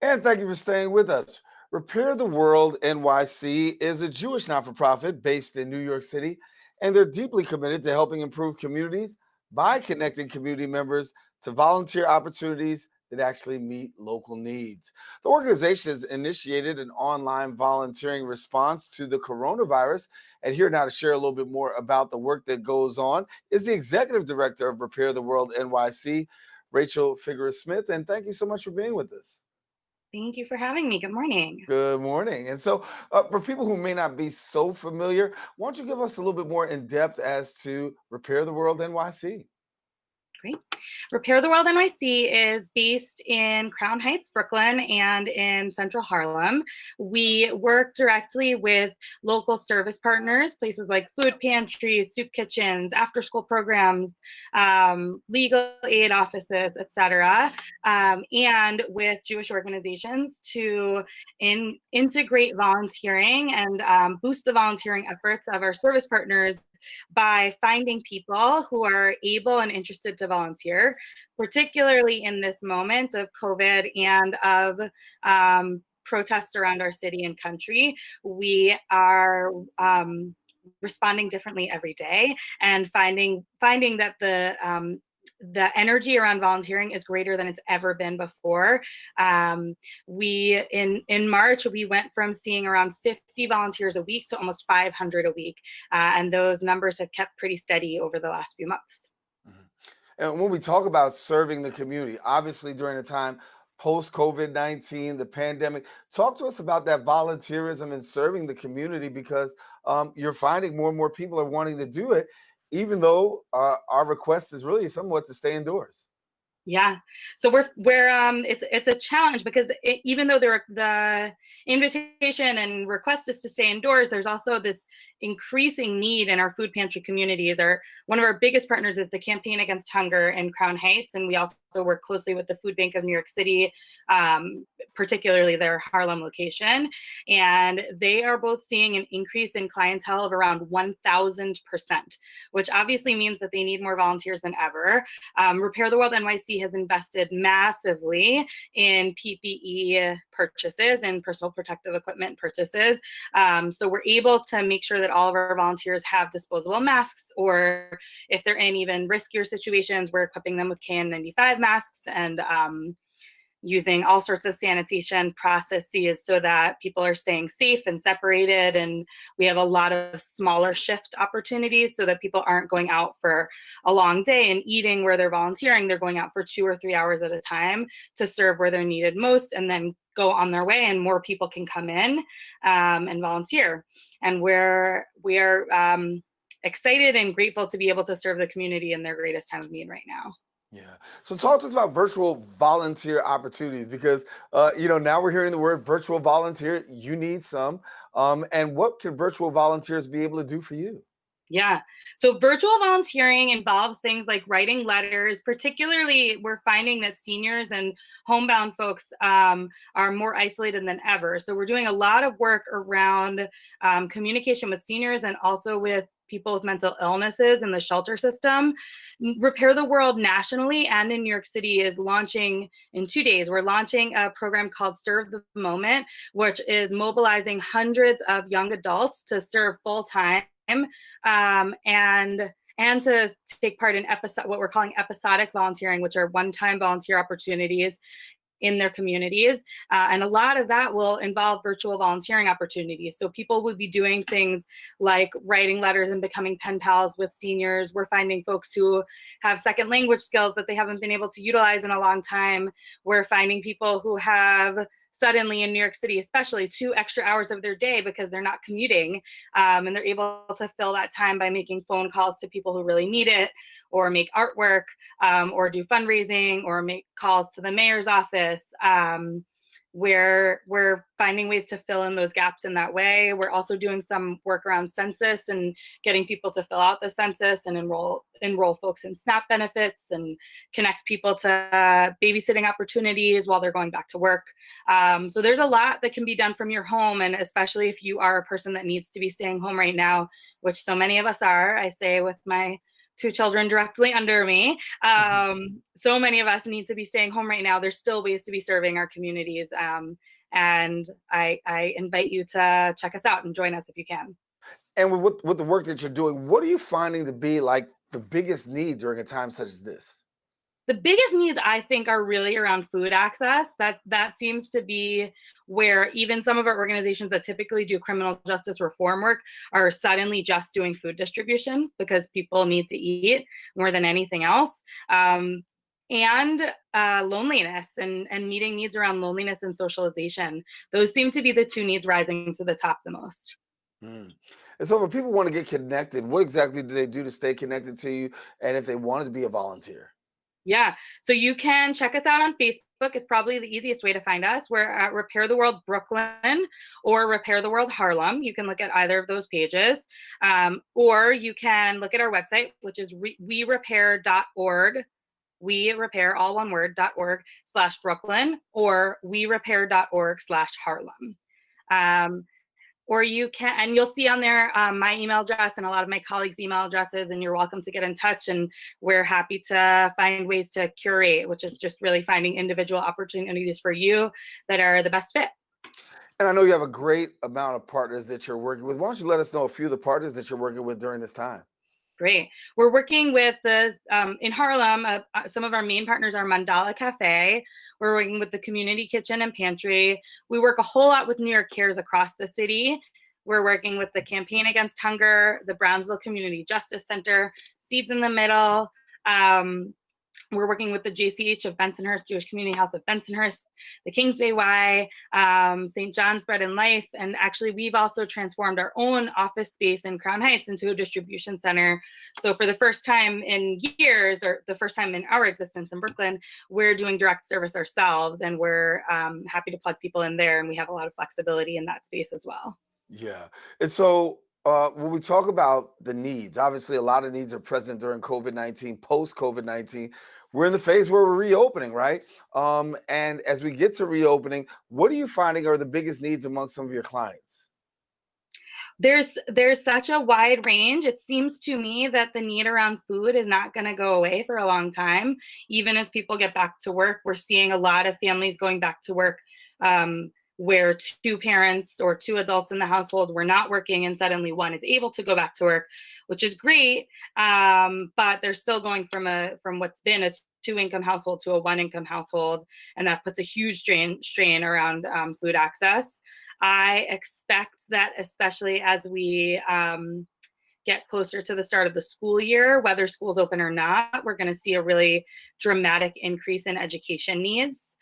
And thank you for staying with us. Repair the World NYC is a Jewish not for profit based in New York City, and they're deeply committed to helping improve communities by connecting community members to volunteer opportunities that actually meet local needs. The organization has initiated an online volunteering response to the coronavirus. And here now to share a little bit more about the work that goes on is the executive director of Repair the World NYC, Rachel Figurasmith. And thank you so much for being with us. Thank you for having me. Good morning. Good morning. And so, for people who may not be so familiar, why don't you give us a little bit more in depth as to Repair the World NYC? Great. Repair the World NYC is based in Crown Heights, Brooklyn, and in Central Harlem. We work directly with local service partners, places like food pantries, soup kitchens, after school programs, legal aid offices, etc., and with Jewish organizations to integrate volunteering and boost the volunteering efforts of our service partners by finding people who are able and interested to volunteer, particularly in this moment of COVID and of protests around our city and country. We are responding differently every day and finding that the energy around volunteering is greater than it's ever been before. We in March we went from seeing around 50 volunteers a week to almost 500 a week, and those numbers have kept pretty steady over the last few months. Mhm. And when we talk about serving the community, obviously during the time post COVID-19, the pandemic, talk to us about that volunteerism and serving the community because you're finding more and more people are wanting to do it, even though our request is really somewhat to stay indoors. Yeah. So we're it's a challenge because even though the invitation and request is to stay indoors, there's also this increasing need in our food pantry communities. Our One of our biggest partners is the Campaign Against Hunger in Crown Heights, and we also work closely with the Food Bank of New York City, particularly their Harlem location. And they are both seeing an increase in clientele of around 1,000%, which obviously means that they need more volunteers than ever. Repair the World NYC has invested massively in PPE purchases and personal protective equipment purchases. So we're able to make sure that all of our volunteers have disposable masks, or if they're in even riskier situations, we're equipping them with KN95 masks and using all sorts of sanitation processes so that people are staying safe and separated. And we have a lot of smaller shift opportunities so that people aren't going out for a long day and eating where they're volunteering. They're going out for 2 or 3 hours at a time to serve where they're needed most and then go on their way, and more people can come in and volunteer. And we are excited and grateful to be able to serve the community in their greatest time of need right now. Yeah. So talk to us about virtual volunteer opportunities because now we're hearing the word virtual volunteer. You need some. And what can virtual volunteers be able to do for you? Yeah. So virtual volunteering involves things like writing letters. Particularly, we're finding that seniors and homebound folks are more isolated than ever. So we're doing a lot of work around communication with seniors and also with people with mental illnesses in the shelter system. Repair the World nationally and in New York City is launching in 2 days. We're launching a program called Serve the Moment, which is mobilizing hundreds of young adults to serve full time, and to take part in what we're calling episodic volunteering, which are one-time volunteer opportunities in their communities. And a lot of that will involve virtual volunteering opportunities. So people would be doing things like writing letters and becoming pen pals with seniors. We're finding folks who have second language skills that they haven't been able to utilize in a long time. We're finding people who have suddenly in New York City, especially 2 extra hours of their day because they're not commuting, and they're able to fill that time by making phone calls to people who really need it, or make artwork, or do fundraising, or make calls to the mayor's office. Where we're finding ways to fill in those gaps in that way. We're also doing some work around census and getting people to fill out the census and enroll folks in SNAP benefits and connect people to babysitting opportunities while they're going back to work. So there's a lot that can be done from your home, and especially if you are a person that needs to be staying home right now, which so many of us are. I say with my two children directly under me. So many of us need to be staying home right now. There's still ways to be serving our communities. And I invite you to check us out and join us if you can. And with the work that you're doing, what are you finding to be like the biggest need during a time such as this? The biggest needs I think are really around food access. That seems to be where even some of our organizations that typically do criminal justice reform work are suddenly just doing food distribution because people need to eat more than anything else. And loneliness and meeting needs around loneliness and socialization. Those seem to be the two needs rising to the top the most. Mm. And so, if people want to get connected, what exactly do they do to stay connected to you? And if they wanted to be a volunteer? Yeah. So you can check us out on Facebook is probably the easiest way to find us. We're at Repair the World Brooklyn or Repair the World Harlem. You can look at either of those pages. Or you can look at our website, which is werepair.org. We repair, all one word, .org/Brooklyn or werepair.org/Harlem. Or you can, and you'll see on there my email address and a lot of my colleagues' email addresses, and you're welcome to get in touch. And we're happy to find ways to curate, which is just really finding individual opportunities for you that are the best fit. And I know you have a great amount of partners that you're working with. Why don't you let us know a few of the partners that you're working with during this time? Great. We're working with in Harlem. Some of our main partners are Mandala Cafe. We're working with the Community Kitchen and Pantry. We work a whole lot with New York Cares across the city. We're working with the Campaign Against Hunger, the Brownsville Community Justice Center, Seeds in the Middle. We're working with the JCH of Bensonhurst, Jewish Community House of Bensonhurst, the Kingsway Y, St. John's Bread and Life. And actually, we've also transformed our own office space in Crown Heights into a distribution center. So for the first time in years, or the first time in our existence in Brooklyn, we're doing direct service ourselves. And we're happy to plug people in there. And we have a lot of flexibility in that space as well. Yeah. And so, when we talk about the needs, obviously a lot of needs are present during COVID-19, post COVID-19. We're in the phase where we're reopening, right? And as we get to reopening, what are you finding are the biggest needs among some of your clients? There's such a wide range. It seems to me that the need around food is not going to go away for a long time. Even as people get back to work, we're seeing a lot of families going back to work where two parents or two adults in the household were not working and suddenly one is able to go back to work, which is great. But they're still going from what's been a two-income household to a one-income household, and that puts a huge strain around food access. I expect that especially as we get closer to the start of the school year, whether school's open or not, we're going to see a really dramatic increase in education needs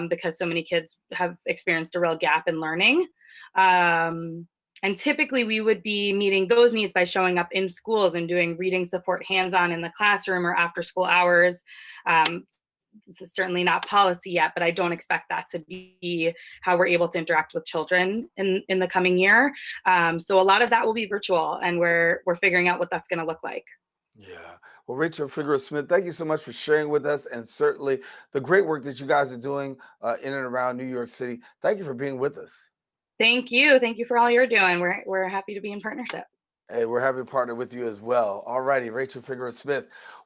because so many kids have experienced a real gap in learning. And typically we would be meeting those needs by showing up in schools and doing reading support hands-on in the classroom or after school hours. This is certainly not policy yet, but I don't expect that to be how we're able to interact with children in the coming year. So a lot of that will be virtual, and we're figuring out what that's going to look like. Yeah. Well, Rachel Figurasmith, thank you so much for sharing with us, and certainly the great work that you guys are doing in and around New York City. Thank you for being with us. Thank you. Thank you for all you're doing. We're happy to be in partnership. Hey, we're happy to partner with you as well. All righty, Rachel Figurasmith.